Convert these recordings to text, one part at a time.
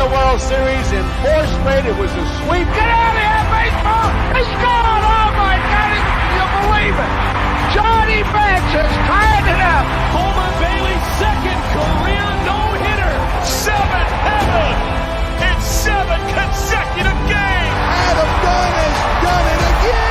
the World Series in 4 straight. It was a sweep. Get out of here, baseball! It's gone! Oh, my God! Can you believe it? Johnny Bench has tied it up. Homer Bailey's second career no-hitter. 7th heaven in 7 consecutive games. Adam Dunn has done it again.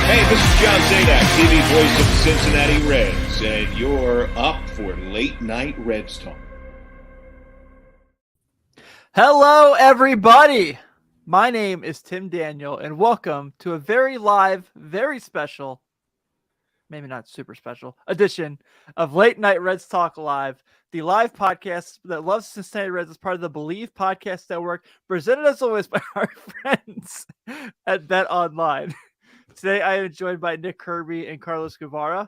Hey, this is John Zadak, TV voice of the Cincinnati Reds, and you're up for Late Night Reds Talk. Hello, everybody. My name is Tim Daniel, and welcome to a very live, very special, maybe not super special, edition of Late Night Reds Talk Live, the live podcast that loves Cincinnati Reds as part of the BLEAV Podcast Network, presented as always by our friends at BetOnline. Today, I am joined by Nick Kirby and Carlos Guevara.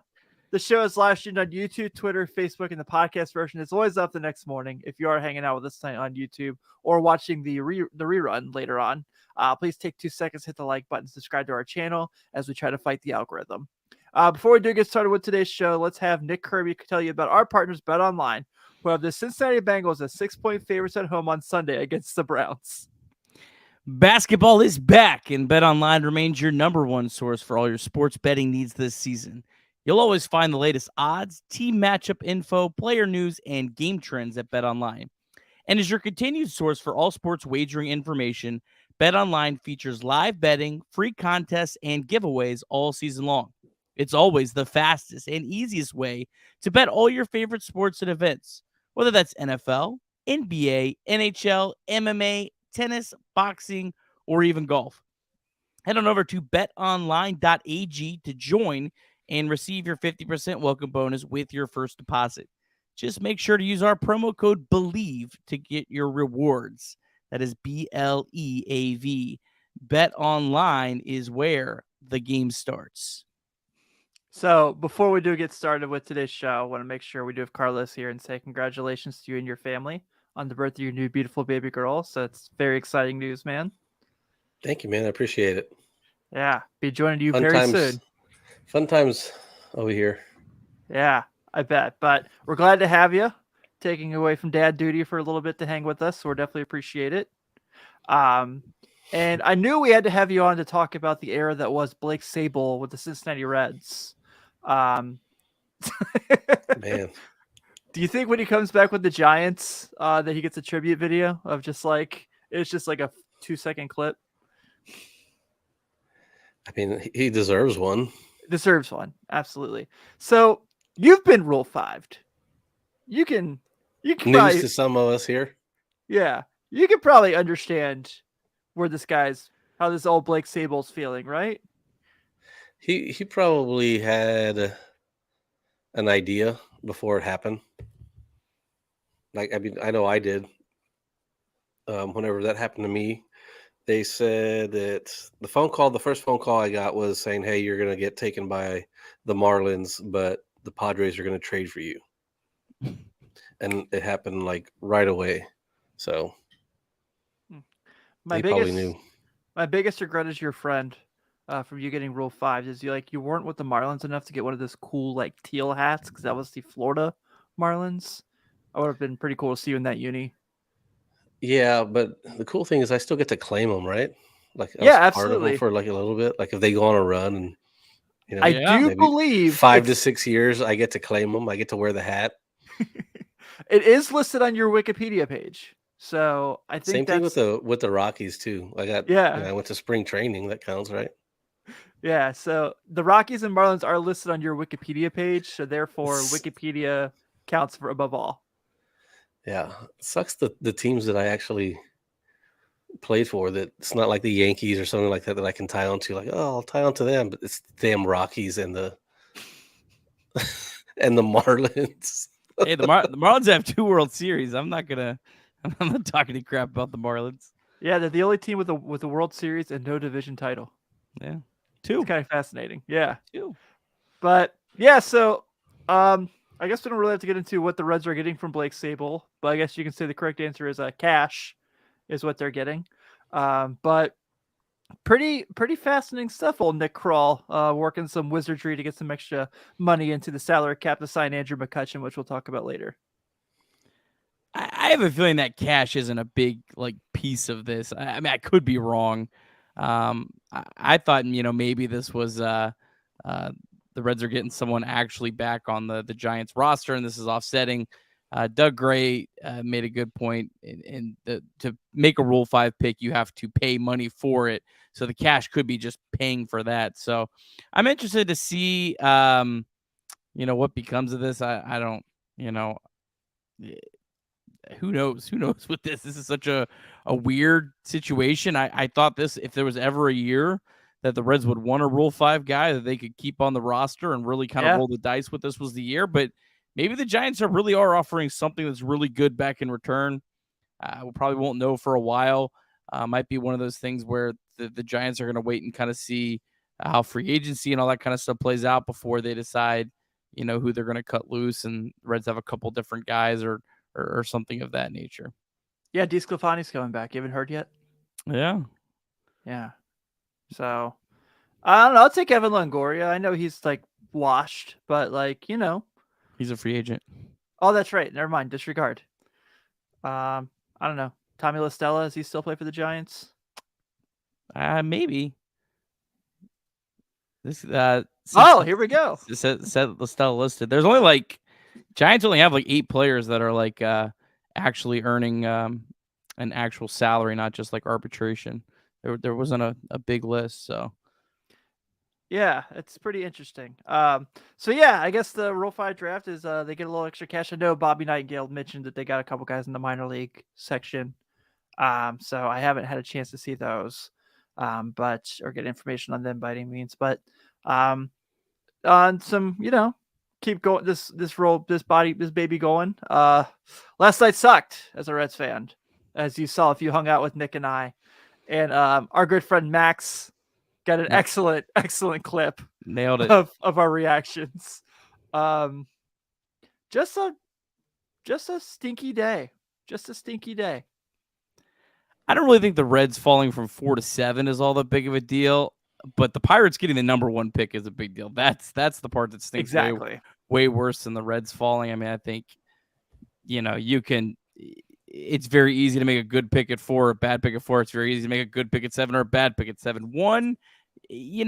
The show is live streamed on YouTube, Twitter, Facebook, and the podcast version is always up the next morning. If you are hanging out with us tonight on YouTube or watching the rerun later on, please take 2 seconds, hit the like button, subscribe to our channel as we try to fight the algorithm. Before we do get started with today's show, let's have Nick Kirby tell you about our partners, BetOnline, who have the Cincinnati Bengals as 6-point favorites at home on Sunday against the Browns. Basketball is back, and BetOnline remains your number one source for all your sports betting needs this season. You'll always find the latest odds, team matchup info, player news, and game trends at BetOnline. And as your continued source for all sports wagering information, BetOnline features live betting, free contests, and giveaways all season long. It's always the fastest and easiest way to bet all your favorite sports and events, whether that's NFL, NBA, NHL, MMA, tennis, boxing, or even golf. Head on over to betonline.ag to join and receive your 50% welcome bonus with your first deposit. Just make sure to use our promo code BELIEVE to get your rewards. That is BLEAV. BetOnline is where the game starts. So before we do get started with today's show, I want to make sure we do have Carlos here and say congratulations to you and your family on the birth of your new beautiful baby girl. So it's very exciting news, man. Thank you, man. I appreciate it. Yeah, be joining you Fun very times, soon. Fun times over here. Yeah, I bet. But we're glad to have you taking away from dad duty for a little bit to hang with us. So we're definitely appreciate it. And I knew we had to have you on to talk about the era that was Blake Sabol with the Cincinnati Reds. Man. Do you think when he comes back with the Giants that he gets a tribute video of just like, it's just like a 2-second clip? I mean, he deserves one. Deserves one. Absolutely. So you've been Rule 5'd. You can News probably, to some of us here. yeah, you can probably understand where how this old Blake Sabol's feeling, right? He probably had an idea before it happened. Like, I mean, I know I did. Whenever that happened to me, they said that the first phone call I got was saying, hey, you're going to get taken by the Marlins, but the Padres are going to trade for you. And it happened like right away. So he probably knew. My biggest regret is your friend from you getting Rule 5 is you weren't with the Marlins enough to get one of those cool like teal hats because that was the Florida Marlins. I would have been pretty cool to see you in that uni. Yeah, but the cool thing is I still get to claim them, right? Like, I was part of absolutely. them for like a little bit. Like if they go on a run and, you know, I do believe 5 to 6 years, I get to claim them. I get to wear the hat. It is listed on your Wikipedia page. So I think same thing with the Rockies too. I went to spring training. That counts, right? Yeah. So the Rockies and Marlins are listed on your Wikipedia page. So therefore Wikipedia counts for above all. Yeah. It sucks the teams that I actually played for that it's not like the Yankees or something like that I can tie on to. Like, oh, I'll tie on to them, but it's the damn Rockies and the and the Marlins. Hey, the Marlins have 2 World Series. I'm not talking any crap about the Marlins. Yeah, they're the only team with a World Series and no division title. Yeah. 2. It's kind of fascinating. Yeah. 2. But yeah, so I guess we don't really have to get into what the Reds are getting from Blake Sable, but I guess you can say the correct answer is cash is what they're getting. But pretty fascinating stuff. Old Nick Kroll working some wizardry to get some extra money into the salary cap to sign Andrew McCutchen, which we'll talk about later. I have a feeling that cash isn't a big piece of this. I mean, I could be wrong. I thought maybe this was the Reds are getting someone actually back on the Giants roster, and this is offsetting. Doug Gray made a good point. To make a Rule 5 pick, you have to pay money for it. So the cash could be just paying for that. So I'm interested to see, what becomes of this. I don't, who knows? Who knows with this? This is such a weird situation. I thought if there was ever a year that the Reds would want a Rule 5 guy that they could keep on the roster and really kind of roll the dice with, this was the year. But maybe the Giants really are offering something that's really good back in return. We probably won't know for a while. Might be one of those things where the Giants are going to wait and kind of see how free agency and all that kind of stuff plays out before they decide, who they're going to cut loose. And the Reds have a couple different guys or something of that nature. Yeah, DeSclafani's coming back. You haven't heard yet? Yeah. Yeah. So, I don't know. I'll take Evan Longoria. I know he's washed, but he's a free agent. Oh, that's right. Never mind. Disregard. I don't know. Tommy La Stella, does he still play for the Giants? Maybe. This here we go. Seth La Stella listed. There's only Giants only have 8 players that are actually earning an actual salary, not just arbitration. There wasn't a big list, so yeah, it's pretty interesting. So yeah, I guess the Rule 5 draft is they get a little extra cash. I know Bobby Nightingale mentioned that they got a couple guys in the minor league section. So I haven't had a chance to see those, or get information on them by any means. But on some, keep going this baby going. Last night sucked as a Reds fan, as you saw if you hung out with Nick and I. And our good friend Max got an excellent clip. Nailed it. Of our reactions. Just a stinky day. Just a stinky day. I don't really think the Reds falling from 4 to 7 is all that big of a deal, but the Pirates getting the number 1 pick is a big deal. That's the part that stinks exactly way worse than the Reds falling. I mean, I think it's very easy to make a good pick at 4 or a bad pick at 4. It's very easy to make a good pick at 7 or a bad pick at 7. 1, you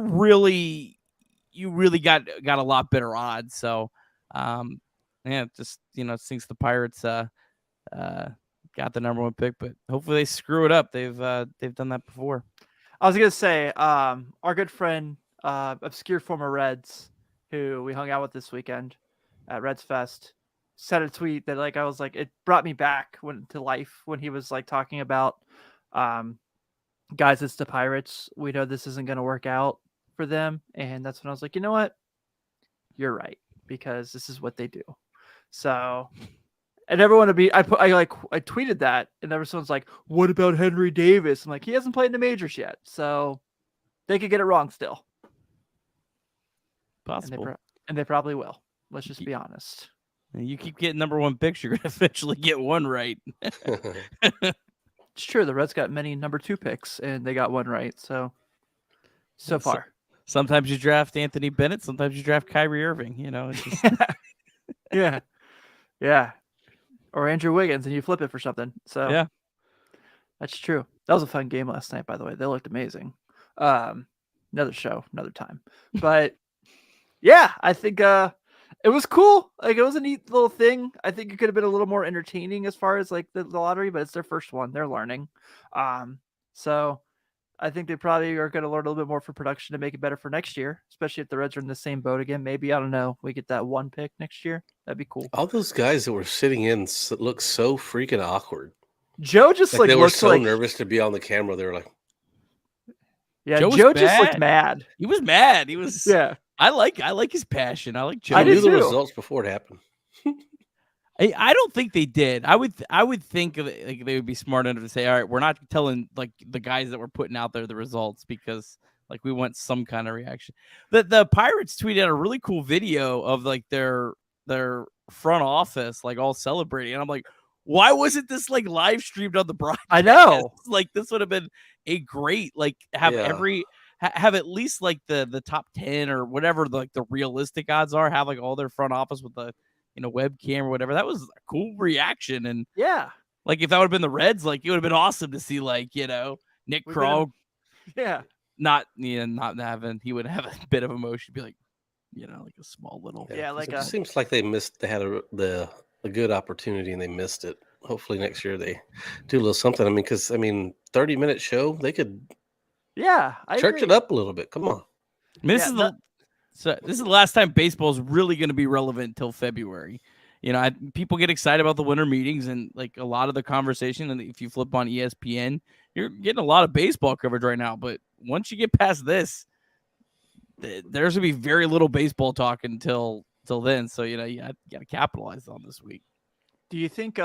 really got a lot better odds. So, it just it stinks the Pirates got the number 1 pick, but hopefully they screw it up. They've done that before. I was gonna say, our good friend, obscure former Reds, who we hung out with this weekend at Reds Fest, sent a tweet that I was it brought me back to life when he was talking about guys, it's the Pirates. We know this isn't gonna work out for them, and that's when I was like, you know what? You're right, because this is what they do. So, and everyone I tweeted that, and everyone's like, what about Henry Davis? I'm like, he hasn't played in the majors yet, so they could get it wrong still. Possible. And they probably will. Let's just be honest. You keep getting number 1 picks, you're going to eventually get one right. It's true. The Reds got many number 2 picks, and they got one right. So far. Sometimes you draft Anthony Bennett. Sometimes you draft Kyrie Irving. It's just... Yeah. Or Andrew Wiggins, and you flip it for something. So yeah, that's true. That was a fun game last night, by the way. They looked amazing. Another show, another time. But yeah, I think it was cool. It was a neat little thing. I think it could have been a little more entertaining as far as the lottery, but it's their first one. They're learning. So I think they probably are going to learn a little bit more for production to make it better for next year, especially if the Reds are in the same boat again. Maybe, I don't know, we get that 1 pick next year. That'd be cool. All those guys that were sitting in look so freaking awkward. Joe just they were so nervous to be on the camera. They were like, yeah, Joe just looked mad. He was mad. He was, yeah. I like his passion. I like Joe. I knew the results before it happened. I don't think they did. I would think they would be smart enough to say, all right, we're not telling the guys that we're putting out there the results, because Like we want some kind of reaction. The Pirates tweeted out a really cool video of like their front office like all celebrating, and I'm like, why wasn't this like live streamed on the broadcast? I know. Like this would have been a great like have have at least like the top 10 or whatever like the realistic odds are, have like all their front office with the webcam or whatever. That was a cool reaction. And yeah, like if that would have been the Reds, like it would have been awesome to see like Nick Krall not having, he would have a bit of emotion, be like like a small little like it seems like they had a good opportunity and they missed it. Hopefully next year they do a little something. I mean, because 30-minute show, they could church it up a little bit. Come on. I mean, this is the last time baseball is really going to be relevant until February. People get excited about the winter meetings and like a lot of the conversation. And if you flip on ESPN, you're getting a lot of baseball coverage right now. But once you get past this, there's going to be very little baseball talk until then. So, you got to capitalize on this week. Do you think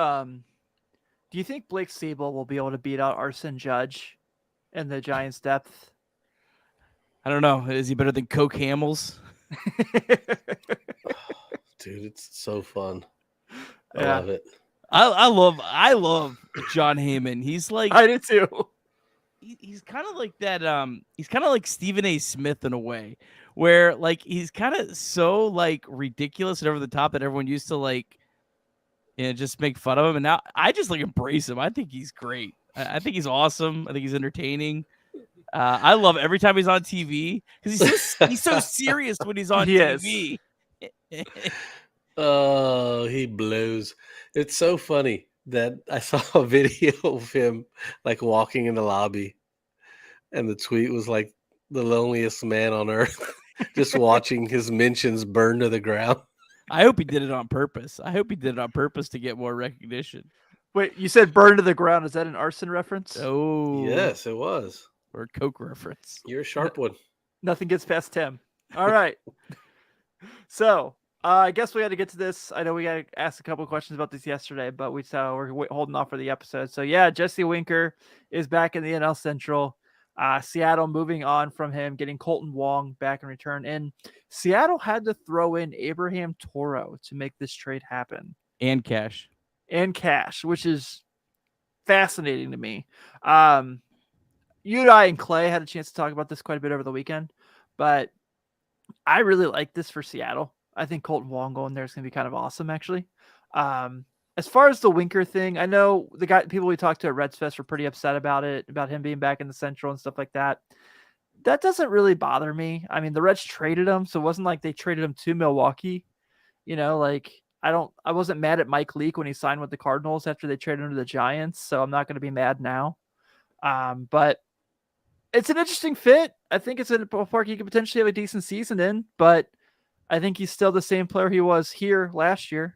Blake Siebel will be able to beat out Arson Judge in the Giants' depth? I don't know. Is he better than Coke Hamels? Dude, it's so fun. I Yeah. love it. I love John Heyman. He's like, I do too. He's kind of like that. He's kind of like Stephen A. Smith in a way, where like he's kind of so like ridiculous and over the top that everyone used to like, just make fun of him. And now I just like embrace him. I think he's great. I think he's awesome. I think he's entertaining. I love every time he's on TV because he's so serious when he's on TV. Oh, he blows. It's so funny that I saw a video of him like walking in the lobby, and the tweet was like the loneliest man on earth, just watching his mentions burn to the ground. I hope he did it on purpose. To get more recognition. Wait, you said burn to the ground. Is that an arson reference? Oh, yes, it was. Or a Coke reference. You're a sharp one. Nothing gets past Tim. All right. So I guess we had to get to this. I know we got to ask a couple of questions about this yesterday, but we're holding off for the episode. So yeah, Jesse Winker is back in the NL Central. Seattle moving on from him, getting Colton Wong back in return. And Seattle had to throw in Abraham Toro to make this trade happen. And cash, which is fascinating to me. You and I and Clay had a chance to talk about this quite a bit over the weekend, but I really like this for Seattle. I think Colton Wong going there is going to be kind of awesome, actually. As far as the Winker thing, I know people we talked to at Reds Fest were pretty upset about it, about him being back in the Central and stuff like that. That doesn't really bother me. I mean, the Reds traded him, so it wasn't like they traded him to Milwaukee. I wasn't mad at Mike Leake when he signed with the Cardinals after they traded him to the Giants, so I'm not going to be mad now. But it's an interesting fit. I think it's a ballpark he could potentially have a decent season in, but I think he's still the same player he was here last year.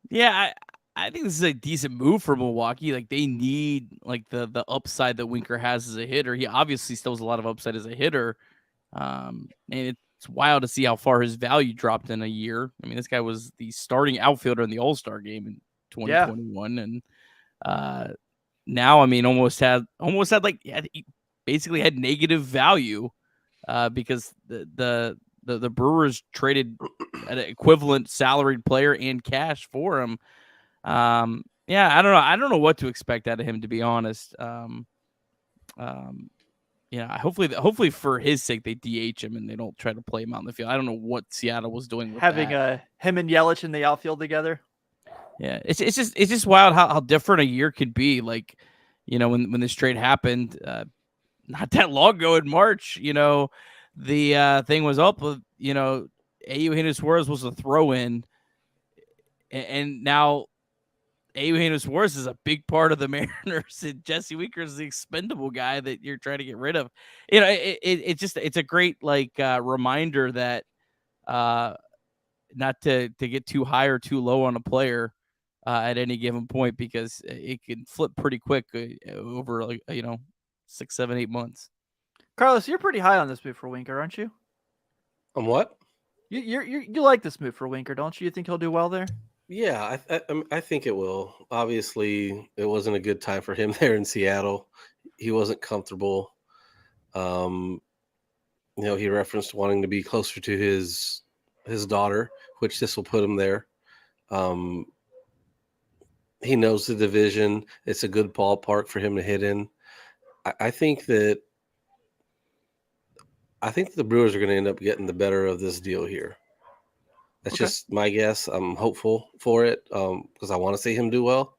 Yeah, I think this is a decent move for Milwaukee. Like they need like the upside that Winker has as a hitter. He obviously still has a lot of upside as a hitter. And it's wild to see how far his value dropped in a year. I mean, this guy was the starting outfielder in the All-Star game in 2021. Yeah. And now, I mean, almost had like he basically had negative value because the Brewers traded an equivalent salaried player and cash for him. Yeah, I don't know. I don't know what to expect out of him, to be honest. Hopefully for his sake they DH him and they don't try to play him out in the field. I don't know what Seattle was doing with having him and Yelich in the outfield together. Yeah, it's just wild how different a year could be. Like, when this trade happened, not that long ago in March, the thing was up with, Eugenio Suarez was a throw-in, and now Eugenio Suarez is a big part of the Mariners, and Jesse Winker is the expendable guy that you're trying to get rid of. It's a great reminder that not to get too high or too low on a player at any given point, because it can flip pretty quick over 6, 7, 8 months. Carlos, you're pretty high on this move for Winker, aren't you? On what? You like this move for Winker, don't you? You think he'll do well there? Yeah, I think it will. Obviously, it wasn't a good time for him there in Seattle. he wasn't comfortable. He referenced wanting to be closer to his daughter, which this will put him there. He knows the division. It's a good ballpark for him to hit in. I think that the Brewers are going to end up getting the better of this deal here. That's just my guess. I'm hopeful for it because I want to see him do well.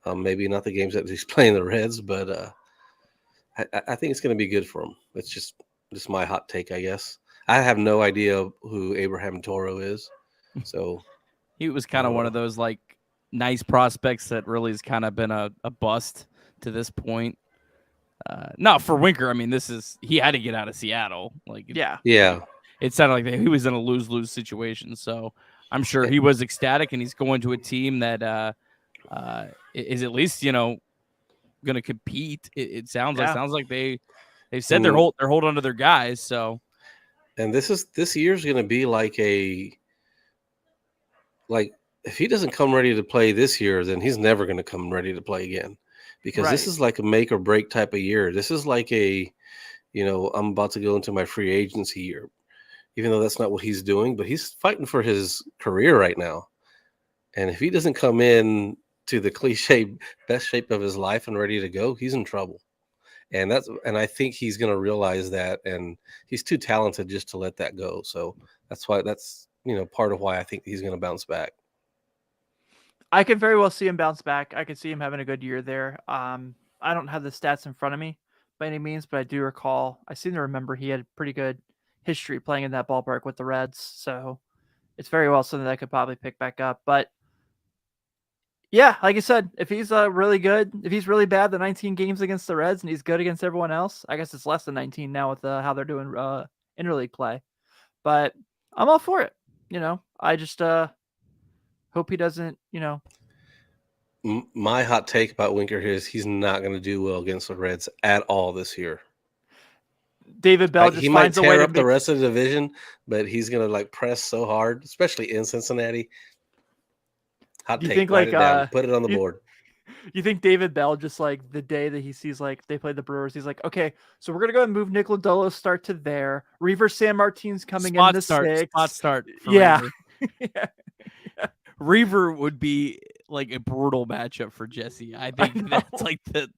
Maybe not the games that he's playing the Reds, but I think it's going to be good for him. It's just my hot take, I guess. I have no idea who Abraham Toro is. So he was kind of one of those like nice prospects that really has kind of been a bust to this point. No, for Winker, I mean, he had to get out of Seattle. Like, yeah. It sounded like he was in a lose-lose situation. So I'm sure he was ecstatic, and he's going to a team that is at least going to compete. It sounds like they've said they're holding on to their guys. So, and this year's going to be like if he doesn't come ready to play this year, then he's never going to come ready to play again. Because this is like a make or break type of year. This is like I'm about to go into my free agency year, even though that's not what he's doing, but he's fighting for his career right now. And if he doesn't come in to the cliche best shape of his life and ready to go, he's in trouble. And I think he's going to realize that, and he's too talented just to let that go. So that's part of why I think he's going to bounce back. I could very well see him bounce back. I could see him having a good year there. I don't have the stats in front of me by any means, but I do recall. I seem to remember he had pretty good history playing in that ballpark with the Reds. So it's very well something that I could probably pick back up. But yeah, like I said, if he's really good, if he's really bad, the 19 games against the Reds, and he's good against everyone else, I guess it's less than 19 now with how they're doing interleague play. But I'm all for it. I just hope he doesn't, My hot take about Winker is he's not going to do well against the Reds at all this year. David Bell just he finds might a way tear to up the rest of the division, but he's going to press so hard, especially in Cincinnati. Hot take, write it down, put it on the board. You think David Bell just the day that he sees they play the Brewers, he's like, okay, so we're gonna go and move Nick Lodolo's start to there. Reaver San Martin's coming in the sixth. Spot start. Yeah. Reaver. Reaver would be like a brutal matchup for Jesse. I think that's like the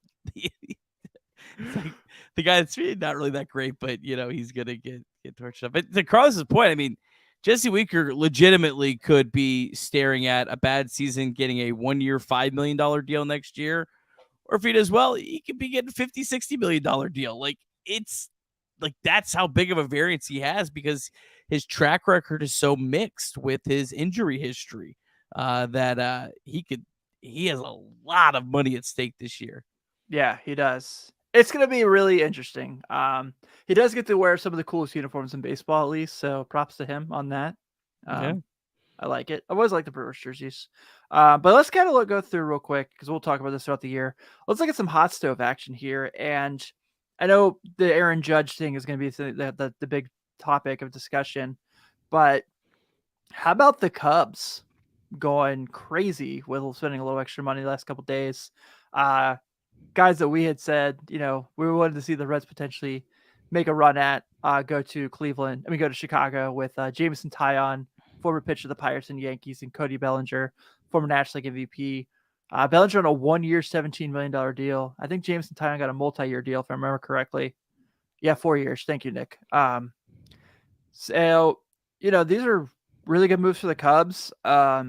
guy that's really not really that great, but he's gonna get torched up. But to Carlos's point, I mean, Jesse Winker legitimately could be staring at a bad season, getting a 1-year, $5 million deal next year. Or if he does well, he could be getting $50, $60 million deal. It's that's how big of a variance he has because his track record is so mixed with his injury history that he has a lot of money at stake this year. Yeah, he does. It's going to be really interesting. He does get to wear some of the coolest uniforms in baseball, at least. So props to him on that. I like it. I always like the Brewers jerseys. But let's kind of go through real quick because we'll talk about this throughout the year. Let's look at some hot stove action here. And I know the Aaron Judge thing is going to be the big topic of discussion. But how about the Cubs going crazy with spending a little extra money the last couple of days? Guys that we had said, we wanted to see the Reds potentially make a run at, go to Chicago with Jameson Taillon, former pitcher of the Pirates and Yankees, and Cody Bellinger, former National League MVP. Bellinger on a 1-year, $17 million deal. I think Jameson Taillon got a multi-year deal, if I remember correctly. Yeah, 4 years. Thank you, Nick. So, these are really good moves for the Cubs. I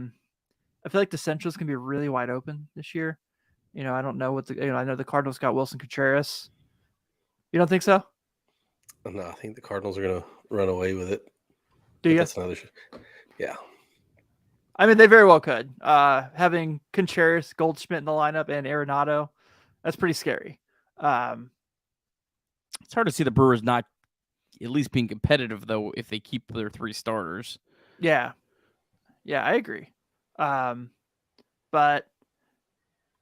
feel like the Central's going to be really wide open this year. I don't know I know the Cardinals got Wilson Contreras. You don't think so? No, I think the Cardinals are going to run away with it. Do you? That's another. Yeah. I mean, they very well could. Having Contreras, Goldschmidt in the lineup, and Arenado, that's pretty scary. It's hard to see the Brewers not at least being competitive, though, if they keep their 3 starters. Yeah, I agree. But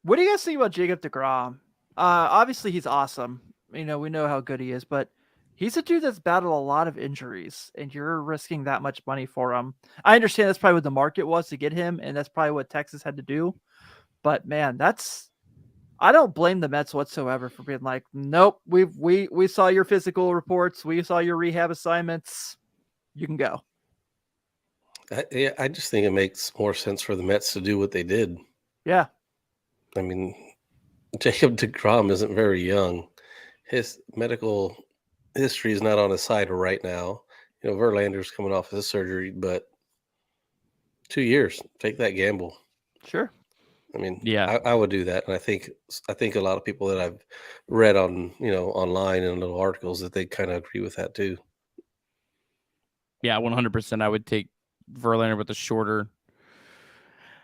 what do you guys think about Jacob deGrom? Obviously, he's awesome. We know how good he is, but he's a dude that's battled a lot of injuries, and you're risking that much money for him. I understand that's probably what the market was to get him, and that's probably what Texas had to do. But man, that's I don't blame the Mets whatsoever for being like, nope, we saw your physical reports, we saw your rehab assignments, you can go. I just think it makes more sense for the Mets to do what they did. Yeah. I mean, Jacob deGrom isn't very young. His medical history is not on his side right now. Verlander's coming off his surgery, but 2 years, take that gamble. Sure. I mean, Yeah. I would do that, and I think a lot of people that I've read on online and little articles that they kind of agree with that too. Yeah, 100%. I would take Verlander with the shorter.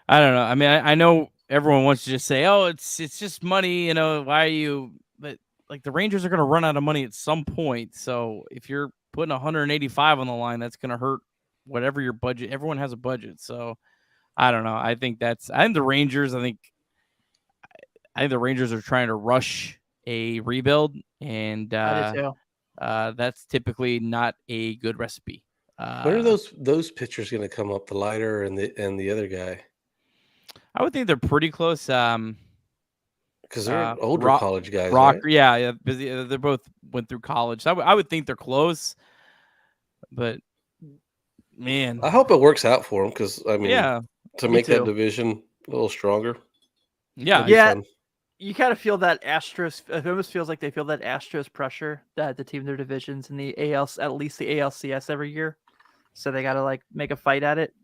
I don't know. I mean, I know everyone wants to just say, "Oh, it's just money." Why are you? But like the Rangers are going to run out of money at some point. So if you're putting 185 on the line, that's going to hurt whatever your budget. Everyone has a budget, so I don't know. I think the Rangers. I think the Rangers are trying to rush a rebuild, and I do too. that's typically not a good recipe. When are those pitchers going to come up? The Leiter and the other guy. I would think they're pretty close. Because they're older college guys. Rocker, right? yeah. They both went through college. So I would think they're close. But man, I hope it works out for them because I mean, yeah, to make that division a little stronger. Yeah, yeah. Fun. You kind of feel that Astros. It almost feels like they feel that Astros pressure that the team their divisions in the AL, at least the ALCS every year. So they got to like make a fight at it.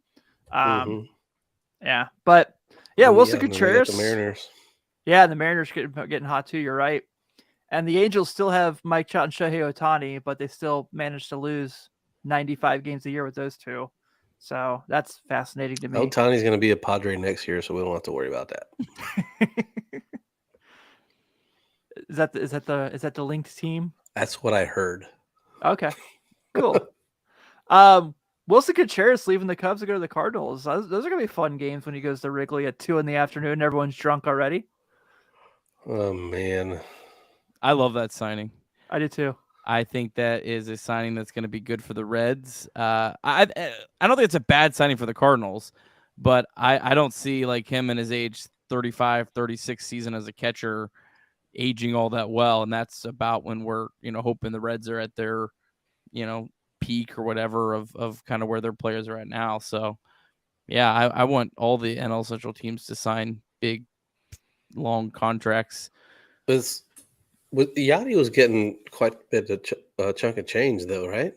Yeah, but yeah, Wilson Contreras. The Mariners. Yeah, the Mariners getting hot too. You're right. And the Angels still have Mike Trout and Shohei Ohtani, but they still managed to lose 95 games a year with those two. So that's fascinating to me. Ohtani's going to be a Padre next year, so we don't have to worry about that. Is that the linked team? That's what I heard. Okay, cool. Wilson Contreras leaving the Cubs to go to the Cardinals. Those are gonna be fun games when he goes to Wrigley at 2 PM and everyone's drunk already. Oh man, I love that signing. I do too. I think that is a signing that's going to be good for the Reds. I don't think it's a bad signing for the Cardinals, but I don't see like him in his age 35, 36 season as a catcher aging all that well. And that's about when we're, hoping the Reds are at their, peak or whatever of kind of where their players are at now. So yeah, I want all the NL Central teams to sign big, long contracts. Yachty was getting quite a bit of chunk of change though, right?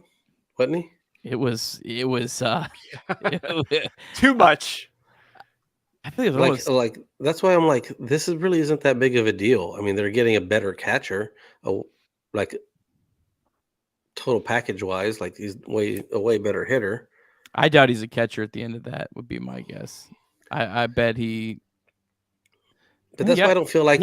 Wasn't he? It was too much. I think it was like that's why I'm like, this really isn't that big of a deal. I mean, they're getting a better catcher, like total package wise, like he's a way better hitter. I doubt he's a catcher at the end of that, would be my guess. I bet he. But that's why I don't feel like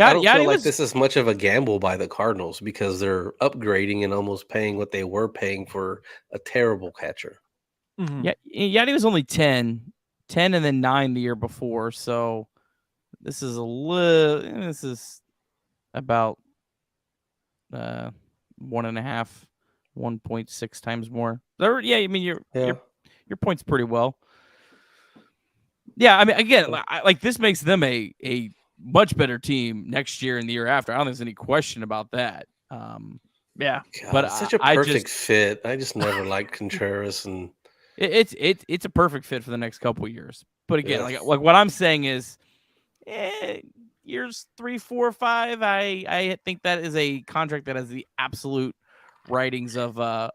this is much of a gamble by the Cardinals because they're upgrading and almost paying what they were paying for a terrible catcher. Mm-hmm. Yeah, Yachty was only 10 and then 9 the year before. So this is about 1.5, 1.6 times more. Yeah, I mean your point's pretty well. Yeah, I mean again, like this makes them a much better team next year and the year after. I don't think there's any question about that. Yeah, God, but it's such a perfect fit. I just never liked Contreras, and it's a perfect fit for the next couple of years. But again, like what I'm saying is, years 3, 4, 5. I think that is a contract that has the absolute writings of a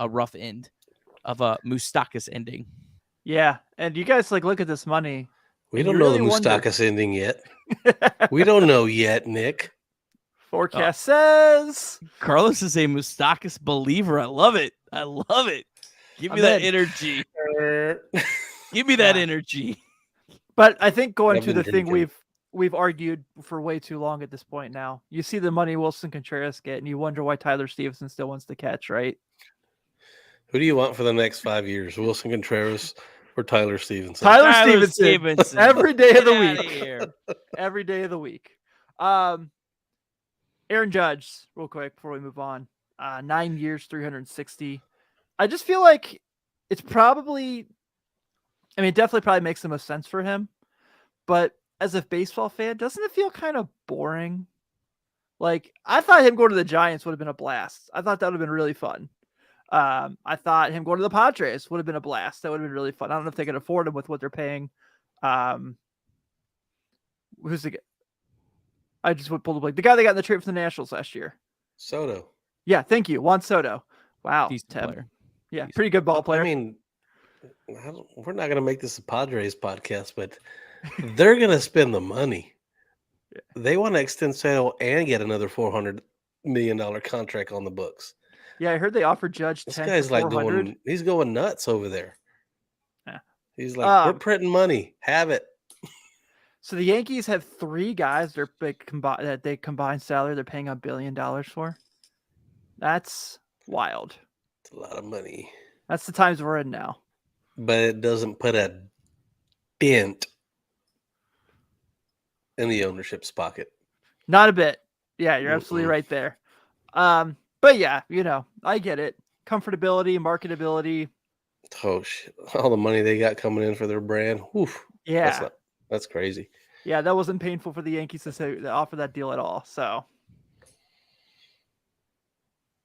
rough end, of a Moustakas ending. Yeah, and you guys look at this money. We don't know the Moustakas ending yet. We don't know yet, Nick. Forecast says Carlos is a Moustakas believer. I love it. Give me that energy. Give me that energy. But I think going to the thing we've argued for way too long at this point now. You see the money Wilson Contreras get, and you wonder why Tyler Stevenson still wants to catch, right? Who do you want for the next 5 years? Wilson Contreras or Tyler Stevenson? Tyler Stevenson. Every day of the week. Every day of the week. Aaron Judge, real quick before we move on. 9 years, 360. I just feel like it's probably, it definitely makes the most sense for him. But as a baseball fan, doesn't it feel kind of boring? Like, I thought him going to the Giants would have been a blast. I thought that would have been really fun. I thought him going to the Padres would have been a blast. That would have been really fun. I don't know if they could afford him with what they're paying. Who's the guy? I just pulled up, like the guy they got in the trade from the Nationals last year. Soto. Yeah, thank you. Juan Soto. Wow. Decent player. Yeah, pretty good ball player. I mean, we're not going to make this a Padres podcast, but they're going to spend the money. They want to extend Soto and get another $400 million contract on the books. Yeah, I heard they offered Judge 10 This guy's like he's going nuts over there. Yeah. He's like, we're printing money. Have it. So the Yankees have 3 guys that they combined salary they're paying $1 billion for. That's wild. It's a lot of money. That's the times we're in now. But it doesn't put a dent in the ownership's pocket. Not a bit. Yeah, you're absolutely right there. But yeah, I get it. Comfortability, marketability. Oh shit! All the money they got coming in for their brand. Oof. Yeah. That's crazy. Yeah, that wasn't painful for the Yankees to offer that deal at all. So,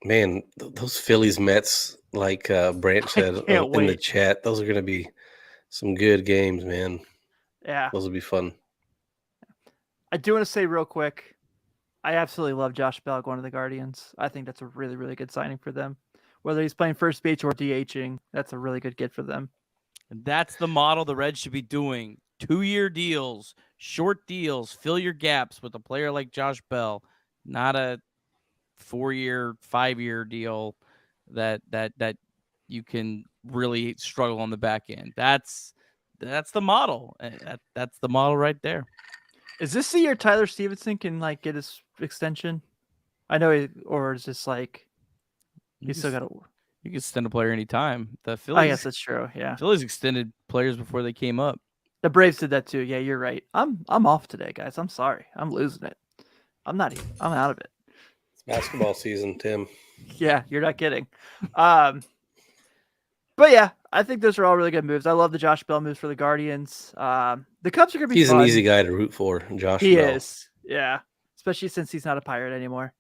man, those Phillies Mets, like Branch said in the chat, those are going to be some good games, man. Yeah, those will be fun. I do want to say real quick, I absolutely love Josh Bell going to the Guardians. I think that's a really, really good signing for them. Whether he's playing first base or DHing, that's a really good get for them. And that's the model the Reds should be doing. 2-year deals, short deals, fill your gaps with a player like Josh Bell, not a 4-year, 5-year deal that you can really struggle on the back end. That's the model. That's the model right there. Is this the year Tyler Stevenson can get his extension? I know, or is this he's still got to? You can extend a player anytime. The Phillies, I guess that's true. Yeah, Phillies extended players before they came up. The Braves did that too. Yeah, you're right. I'm off today, guys. I'm sorry. I'm losing it. I'm out of it. It's basketball season, Tim. Yeah, you're not kidding. But yeah, I think those are all really good moves. I love the Josh Bell moves for the Guardians. The Cubs are going to be fun. He's an easy guy to root for, Josh Bell. He is. Yeah, especially since he's not a Pirate anymore.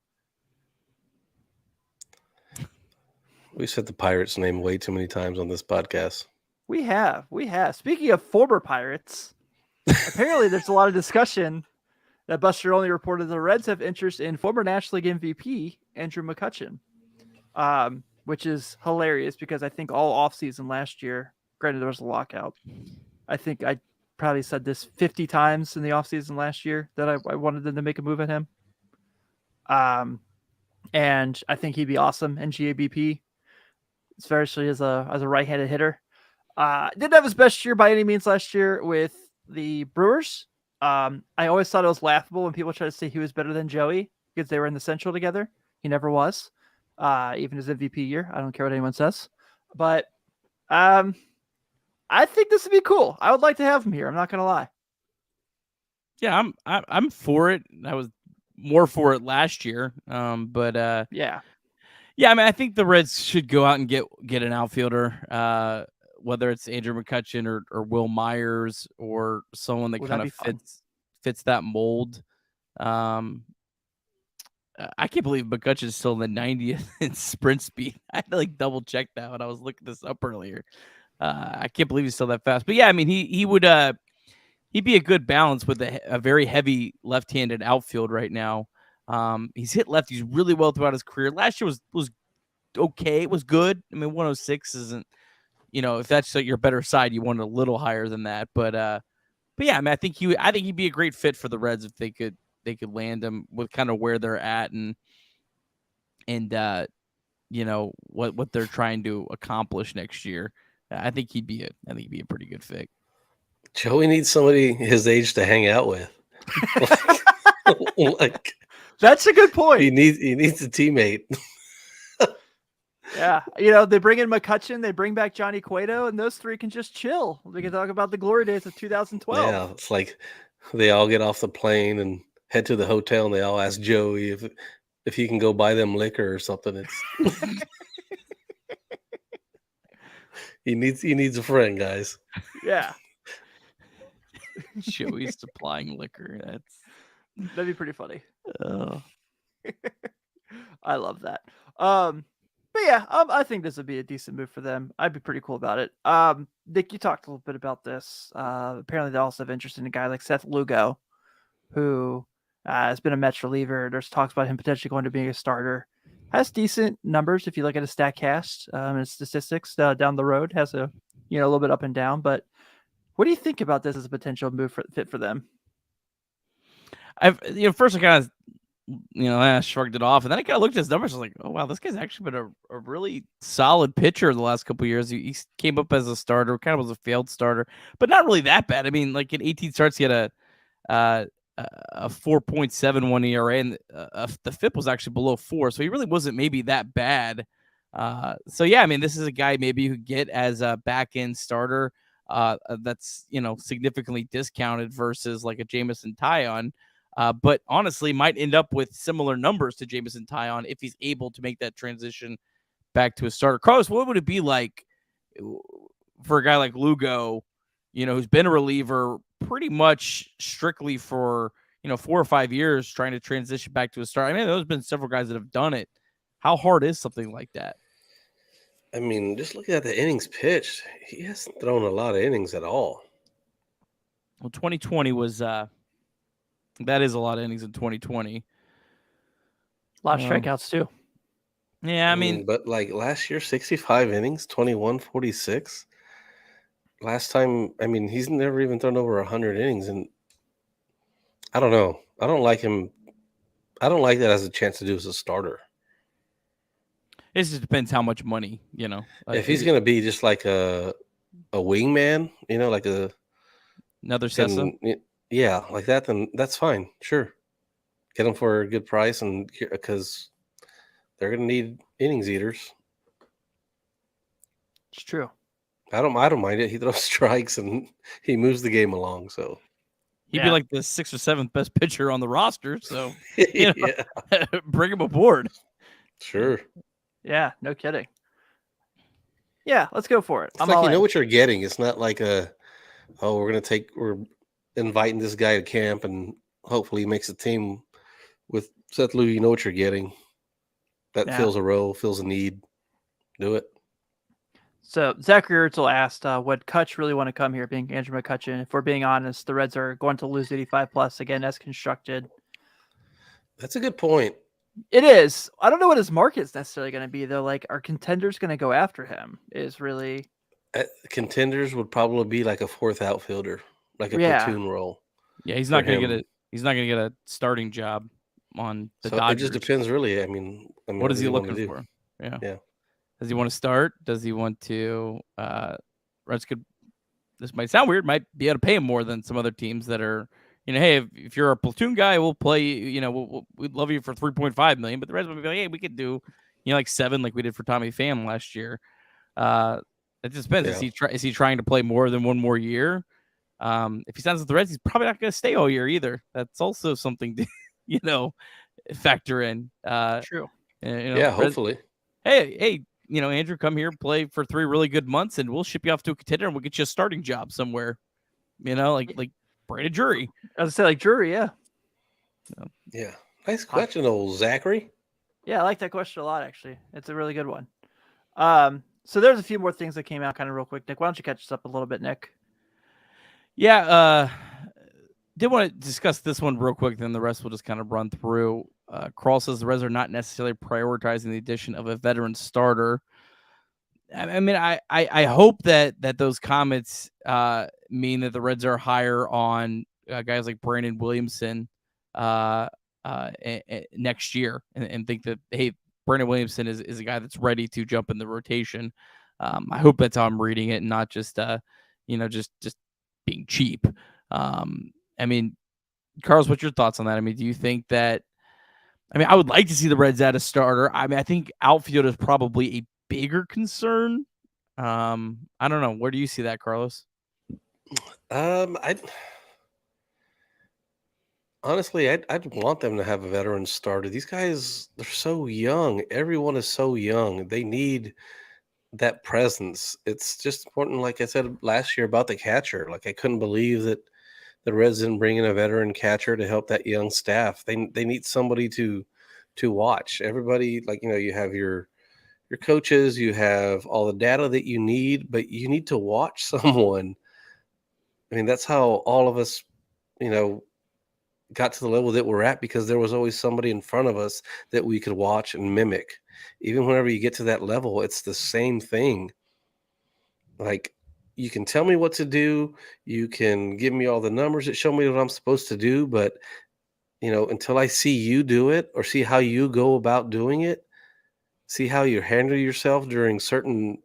We said the Pirates' name way too many times on this podcast. We have. Speaking of former Pirates, apparently there's a lot of discussion that Buster Olney reported the Reds have interest in former National League MVP Andrew McCutchen, which is hilarious because I think all offseason last year, granted there was a lockout, I think I probably said this 50 times in the offseason last year that I wanted them to make a move at him. And I think he'd be awesome in GABP, especially as a right-handed hitter. Didn't have his best year by any means last year with the Brewers. I always thought it was laughable when people try to say he was better than Joey because they were in the Central together. He never was, even his MVP year. I don't care what anyone says, but I think this would be cool. I would like to have him here. I'm not gonna lie. Yeah, I'm for it. I was more for it last year, but yeah. I mean, I think the Reds should go out and get an outfielder. Whether it's Andrew McCutchen or Will Myers or someone that kind of fits that mold. I can't believe McCutchen's still in the 90th in sprint speed. I had to double check that when I was looking this up earlier. I can't believe he's still that fast. But yeah, I mean, he'd be a good balance with a very heavy left-handed outfield right now. He's hit lefties really well throughout his career. Last year was okay. It was good. I mean, 106 isn't. If that's your better side, you want it a little higher than that. But yeah, I mean, I think he'd be a great fit for the Reds if they could land him with kind of where they're at and what they're trying to accomplish next year. I think he'd be a pretty good fit. Joey needs somebody his age to hang out with. That's a good point. He needs a teammate. Yeah, they bring in McCutchen, they bring back Johnny Cueto, and those three can just chill. They can talk about the glory days of 2012. Yeah, it's like they all get off the plane and head to the hotel, and they all ask Joey if he can go buy them liquor or something. It's he needs a friend, guys. Yeah. Joey supplying liquor. That'd be pretty funny. Uh, I love that. But yeah, I think this would be a decent move for them. I'd be pretty cool about it. Nick, you talked a little bit about this. Apparently, they also have interest in a guy like Seth Lugo, who has been a Mets reliever. There's talks about him potentially going to being a starter. Has decent numbers if you look at his StatCast and his statistics down the road. Has a little bit up and down. But what do you think about this as a potential move fit for them? First I kind of I shrugged it off, and then I kind of looked at his numbers. I was like, oh wow, this guy's actually been a really solid pitcher the last couple of years. He came up as a starter, kind of was a failed starter, but not really that bad. I mean, like in 18 starts, he had a 4.71 ERA, and the FIP was actually below 4, so he really wasn't maybe that bad. So yeah, I mean, this is a guy maybe you could get as a back end starter. That's significantly discounted versus like a Jameson Taillon. But honestly, might end up with similar numbers to Jameson Taillon if he's able to make that transition back to a starter. Carlos, what would it be like for a guy like Lugo, who's been a reliever pretty much strictly for 4 or 5 years, trying to transition back to a starter? I mean, there's been several guys that have done it. How hard is something like that? I mean, just looking at the innings pitched, he hasn't thrown a lot of innings at all. Well, 2020 was that is a lot of innings in 2020. A lot of strikeouts too. Yeah, I mean, but like last year, 65 innings, 21-46. Last time, I mean, he's never even thrown over 100 innings, and I don't know. I don't like him. I don't like that as a chance to do as a starter. It just depends how much money, if he's going to be just like a wingman, like another Cessa. Yeah, like that, then that's fine. Sure. Get him for a good price, and because they're going to need innings eaters. It's true. I don't mind it. He throws strikes and he moves the game along. So he'd be like the 6th or 7th best pitcher on the roster. So yeah. Bring him aboard. Sure. Yeah, no kidding. Yeah, let's go for it. It's like know what you're getting. It's not like we're inviting this guy to camp and hopefully he makes a team with Seth Lugo. You know what you're getting. That fills a role, fills a need. Do it. So Zachary Ertzel asked, would Kutch really want to come here, being Andrew McCutchen? If we're being honest, the Reds are going to lose 85+ again as constructed. That's a good point. It is. I don't know what his market's necessarily going to be, though. Like, are contenders going to go after him? Is really contenders would probably be like a 4th outfielder, like a platoon role. Yeah, he's not going to get a starting job on the Dodgers. It just depends, really. I mean, what is he looking for? Yeah. Does he want to start? Does he want to? Reds could. This might sound weird. Might be able to pay him more than some other teams that are. Hey, if you're a platoon guy, we'll play. We'd love you for $3.5 million. But the Reds would be like, hey, we could do, like $7 million, like we did for Tommy Pham last year. It just depends. Yeah. Is he trying to play more than one more year? If he signs with the Reds, he's probably not going to stay all year either. That's also something to, factor in. True. Yeah, hopefully. Hey, Andrew, come here, play for 3 really good months, and we'll ship you off to a contender, and we'll get you a starting job somewhere. Like Brandon Drury. I was say like Drury, yeah. Yeah. Nice question, old Zachary. Yeah, I like that question a lot, actually. It's a really good one. So there's a few more things that came out kind of real quick. Nick, why don't you catch us up a little bit, Nick? Yeah, did want to discuss this one real quick, then the rest we'll just kind of run through. Carl says the Reds are not necessarily prioritizing the addition of a veteran starter. I mean, I hope that those comments mean that the Reds are higher on guys like Brandon Williamson next year, and think that, hey, Brandon Williamson is a guy that's ready to jump in the rotation. I hope that's how I'm reading it, and not just just being cheap. I mean, Carlos, what's your thoughts on that? I mean, do you think that? I mean, I would like to see the Reds add a starter. I mean, I think outfield is probably a bigger concern. I don't know. Where do you see that, Carlos? I'd want them to have a veteran starter. These guys, they're so young. Everyone is so young. They need that presence. It's just important. Like I said last year about the catcher, like I couldn't believe that the Reds didn't bring in a veteran catcher to help that young staff. They need somebody to watch. Everybody, like, you have your coaches, you have all the data that you need, but you need to watch someone. I mean, that's how all of us, got to the level that we're at, because there was always somebody in front of us that we could watch and mimic. Even whenever you get to that level, it's the same thing. Like, you can tell me what to do, you can give me all the numbers that show me what I'm supposed to do, but until I see you do it or see how you go about doing it, see how you handle yourself during certain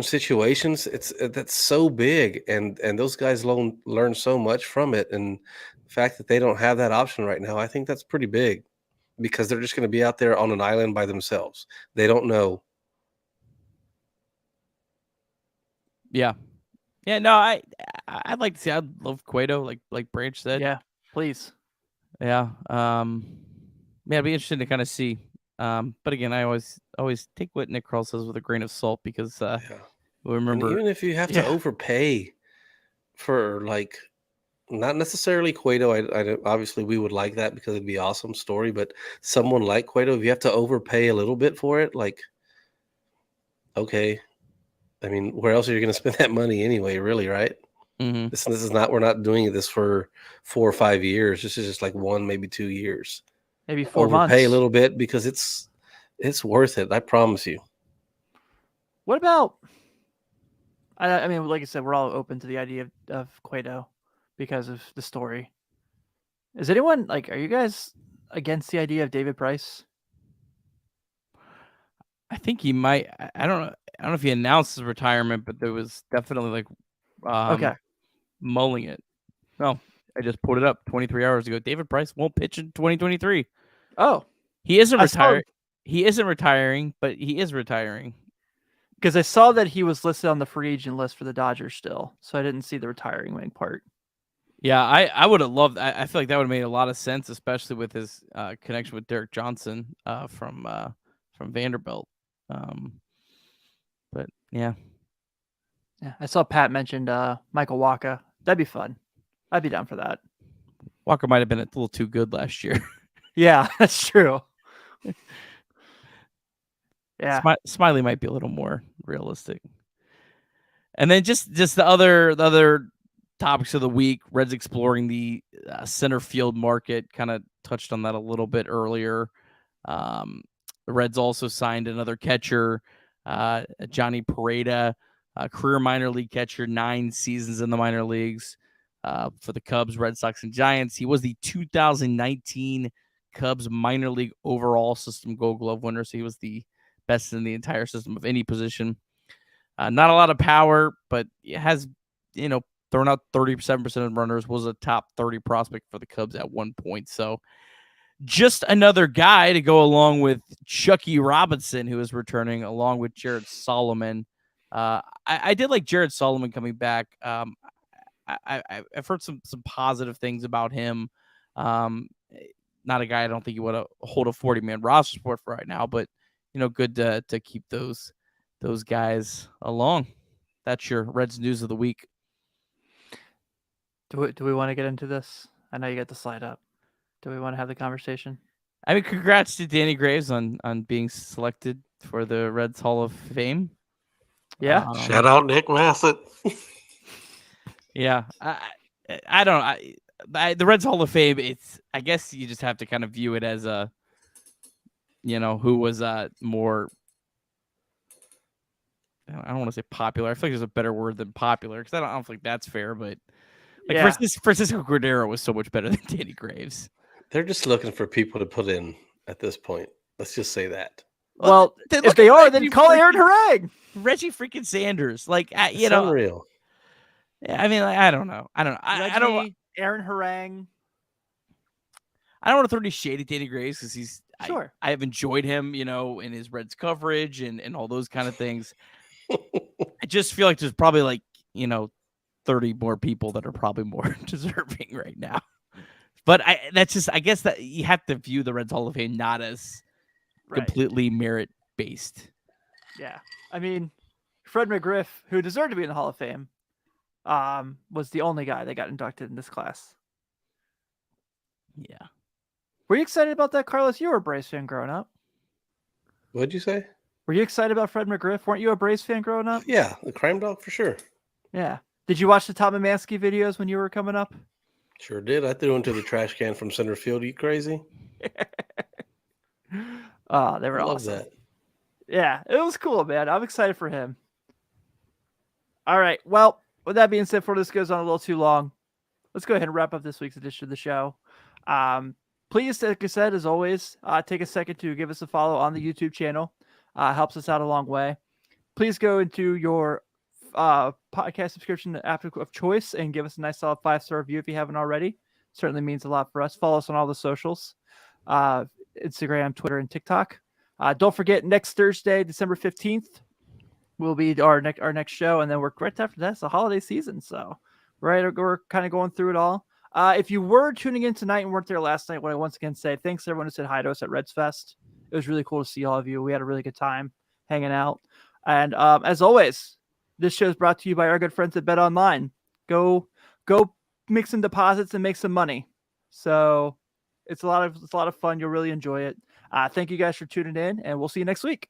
situations, that's so big, and those guys learn so much from it. And the fact that they don't have that option right now, I think that's pretty big, because they're just going to be out there on an island by themselves. They don't know. Yeah. No, I'd like to see. I'd love Cueto, like Branch said. Yeah, please. Yeah. It'd be interesting to kind of see. But again, I always take what Nick Krall says with a grain of salt, because we remember, and even if you have to overpay for, like, not necessarily Cueto, I obviously we would like that because it'd be an awesome story, but someone like Cueto, if you have to overpay a little bit for it, like, okay, I mean, where else are you going to spend that money anyway, really, right? Mm-hmm. This is not, we're not doing this for 4 or 5 years. This is just like 1, maybe 2 years. Maybe 4 Overpay months. a little bit, because it's worth it. I promise you. What about? I mean, like I said, we're all open to the idea of Cueto because of the story. Is anyone are you guys against the idea of David Price? I think he might. I don't know if he announced his retirement, but there was definitely Okay. mulling it. No, I just pulled it up 23 hours ago. David Price won't pitch in 2023. Oh, he isn't retired. He isn't retiring, but he is retiring. Because I saw that he was listed on the free agent list for the Dodgers still, so I didn't see the retiring wing part. Yeah, I would have loved. I feel like that would have made a lot of sense, especially with his connection with Derek Johnson from Vanderbilt. But yeah, I saw Pat mentioned Michael Wacha. That'd be fun. I'd be down for that. Walker might have been a little too good last year. Yeah, that's true. Yeah, Smiley might be a little more realistic. And then just the other topics of the week, Reds exploring the center field market. Kind of touched on that a little bit earlier. The Reds also signed another catcher, Johnny Pareda, career minor league catcher, 9 seasons in the minor leagues for the Cubs, Red Sox, and Giants. He was the 2019 Cubs minor league overall system Gold Glove winner, so he was the best in the entire system of any position. Not a lot of power, but it has, thrown out 37% of runners, was a top 30 prospect for the Cubs at one point. So just another guy to go along with Chucky Robinson, who is returning, along with Jared Solomon. I did like Jared Solomon coming back. I've heard some positive things about him. Not a guy I don't think you want to hold a 40-man roster spot for right now, but good to keep those guys along. That's your Reds news of the week. Do we want to get into this? I know you got the slide up. Do we want to have the conversation? I mean, congrats to Danny Graves on being selected for the Reds Hall of Fame. Yeah. Shout out Nick Massett. Yeah. I don't know. The Reds Hall of Fame, I guess you just have to kind of view it as a, who was more, I don't want to say popular. I feel like there's a better word than popular, because I don't think that's fair, but Francisco Cordero was so much better than Danny Graves. They're just looking for people to put in at this point. Let's just say that. Well, if they are, then call Aaron Harang. Reggie freaking Sanders. It's unreal. Yeah, I mean, I don't know. I don't. Aaron Harang. I don't want to throw any shade at Danny Graves, because he's sure. I have enjoyed him, in his Reds coverage and all those kind of things. I just feel like there's probably 30 more people that are probably more deserving right now. But I guess that you have to view the Reds Hall of Fame not as completely merit based. Yeah. I mean, Fred McGriff, who deserved to be in the Hall of Fame, was the only guy that got inducted in this class. Yeah. Were you excited about that, Carlos? You were a Braves fan growing up. What'd you say? Were you excited about Fred McGriff? Weren't you a Braves fan growing up? Yeah, the crime dog for sure. Yeah. Did you watch the Tom Mansky videos when you were coming up? Sure did. I threw into the trash can from center field. You crazy? Oh, they were I love awesome. that. Yeah, it was cool, man. I'm excited for him. All right. Well, with that being said, before this goes on a little too long, let's go ahead and wrap up this week's edition of the show. Please, like I said, as always, take a second to give us a follow on the YouTube channel. Helps us out a long way. Please go into your podcast subscription app of choice and give us a nice solid 5-star review if you haven't already. Certainly means a lot for us. Follow us on all the socials, Instagram, Twitter, and TikTok. Don't forget, next Thursday, December 15th, will be our next show, and then we're right after that. It's the holiday season, so we're kind of going through it all. If you were tuning in tonight and weren't there last night, what I once again say, thanks to everyone who said hi to us at Reds Fest. It was really cool to see all of you. We had a really good time hanging out. And as always, this show is brought to you by our good friends at BetOnline. Go make some deposits and make some money. So it's a lot of fun. You'll really enjoy it. Thank you guys for tuning in, and we'll see you next week.